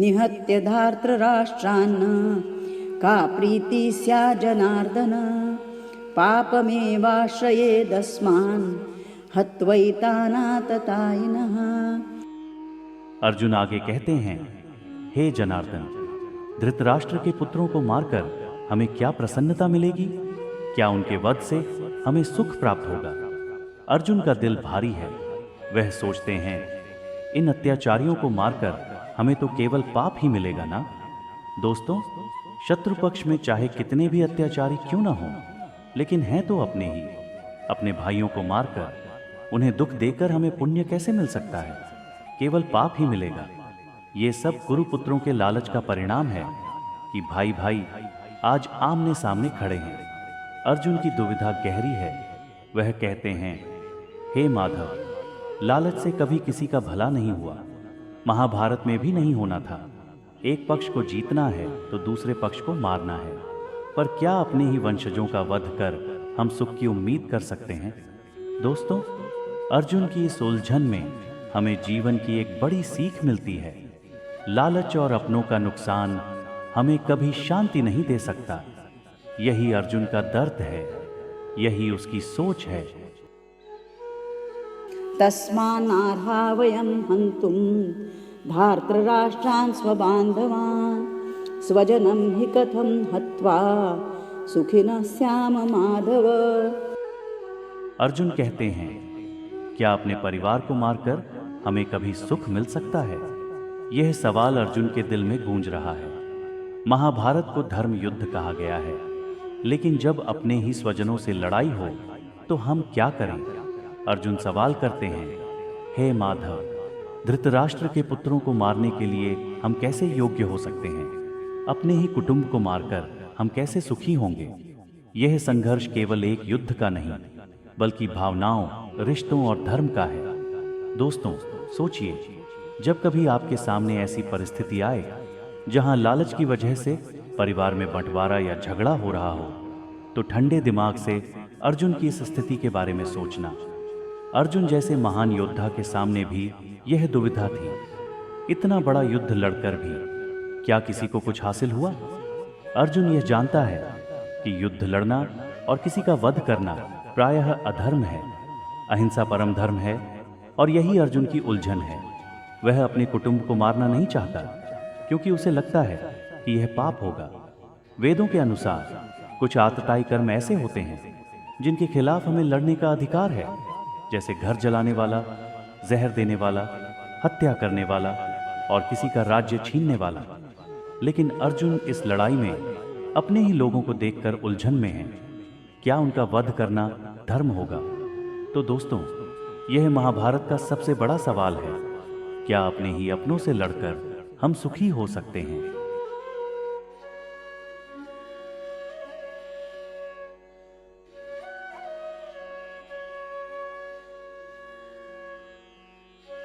निहत्य धार्तराष्ट्रान् का प्रीति स्या जनार्दन पापमेवाश्रयेदस्मान् हत्वैतानाततायिनः। अर्जुन आगे कहते हैं, हे जनार्दन, धृतराष्ट्र के पुत्रों को मारकर हमें क्या प्रसन्नता मिलेगी? क्या उनके वध से हमें सुख प्राप्त होगा? अर्जुन का दिल भारी है। वह सोचते हैं, इन अत्याचारियों को मारकर हमें तो केवल पाप ही मिलेगा ना। दोस्तों, शत्रु पक्ष में चाहे कितने भी अत्याचारी क्यों ना हो, लेकिन हैं तो अपने ही। अपने भाइयों को मारकर उन्हें दुख देकर हमें पुण्य कैसे मिल सकता है? केवल पाप ही मिलेगा। ये सब कुरुपुत्रों के लालच का परिणाम है कि भाई भाई आज आमने सामने खड़े हैं। अर्जुन की दुविधा गहरी है। वह कहते हैं, हे माधव, लालच से कभी किसी का भला नहीं हुआ। महाभारत में भी नहीं होना था। एक पक्ष को जीतना है तो दूसरे पक्ष को मारना है। पर क्या अपने ही वंशजों का वध कर हम सुख की उम्मीद कर सकते हैं? दोस्तों, अर्जुन की इस उलझन में हमें जीवन की एक बड़ी सीख मिलती है। लालच और अपनों का नुकसान हमें कभी शांति नहीं दे सकता। यही अर्जुन का दर्द है, यही उसकी सोच है। तस्मान्नार्हा वयं हन्तुं धार्तराष्ट्रान् स्वबान्धवान् स्वजनं हि कथं हत्वा सुखिनः स्याम माधव। अर्जुन कहते हैं, क्या अपने परिवार को मारकर हमें कभी सुख मिल सकता है? यह सवाल अर्जुन के दिल में गूंज रहा है। महाभारत को धर्म युद्ध कहा गया है, लेकिन जब अपने ही स्वजनों से लड़ाई हो तो हम क्या करें? अर्जुन सवाल करते हैं, हे माधव, धृतराष्ट्र के पुत्रों को मारने के लिए हम कैसे योग्य हो सकते हैं? अपने ही कुटुंब को मारकर हम कैसे सुखी होंगे? यह संघर्ष केवल एक युद्ध का नहीं, बल्कि भावनाओं, रिश्तों और धर्म का है। दोस्तों, सोचिए, जब कभी आपके सामने ऐसी परिस्थिति आए जहां लालच की वजह से परिवार में बंटवारा या झगड़ा हो रहा हो, तो ठंडे दिमाग से अर्जुन की इस स्थिति के बारे में सोचना। अर्जुन जैसे महान योद्धा के सामने भी यह दुविधा थी। इतना बड़ा युद्ध लड़कर भी क्या किसी को कुछ हासिल हुआ? अर्जुन यह जानता है कि युद्ध लड़ना और किसी का वध करना प्रायः अधर्म है। अहिंसा परम धर्म है और यही अर्जुन की उलझन है। वह अपने कुटुंब को मारना नहीं चाहता क्योंकि उसे लगता है कि यह पाप होगा। वेदों के अनुसार कुछ आतताई कर्म ऐसे होते हैं जिनके खिलाफ हमें लड़ने का अधिकार है, जैसे घर जलाने वाला, जहर देने वाला, हत्या करने वाला और किसी का राज्य छीनने वाला। लेकिन अर्जुन इस लड़ाई में अपने ही लोगों को देखकर उलझन में है। क्या उनका वध करना धर्म होगा? तो दोस्तों, यह महाभारत का सबसे बड़ा सवाल है। क्या अपने ही अपनों से लड़कर हम सुखी हो सकते हैं?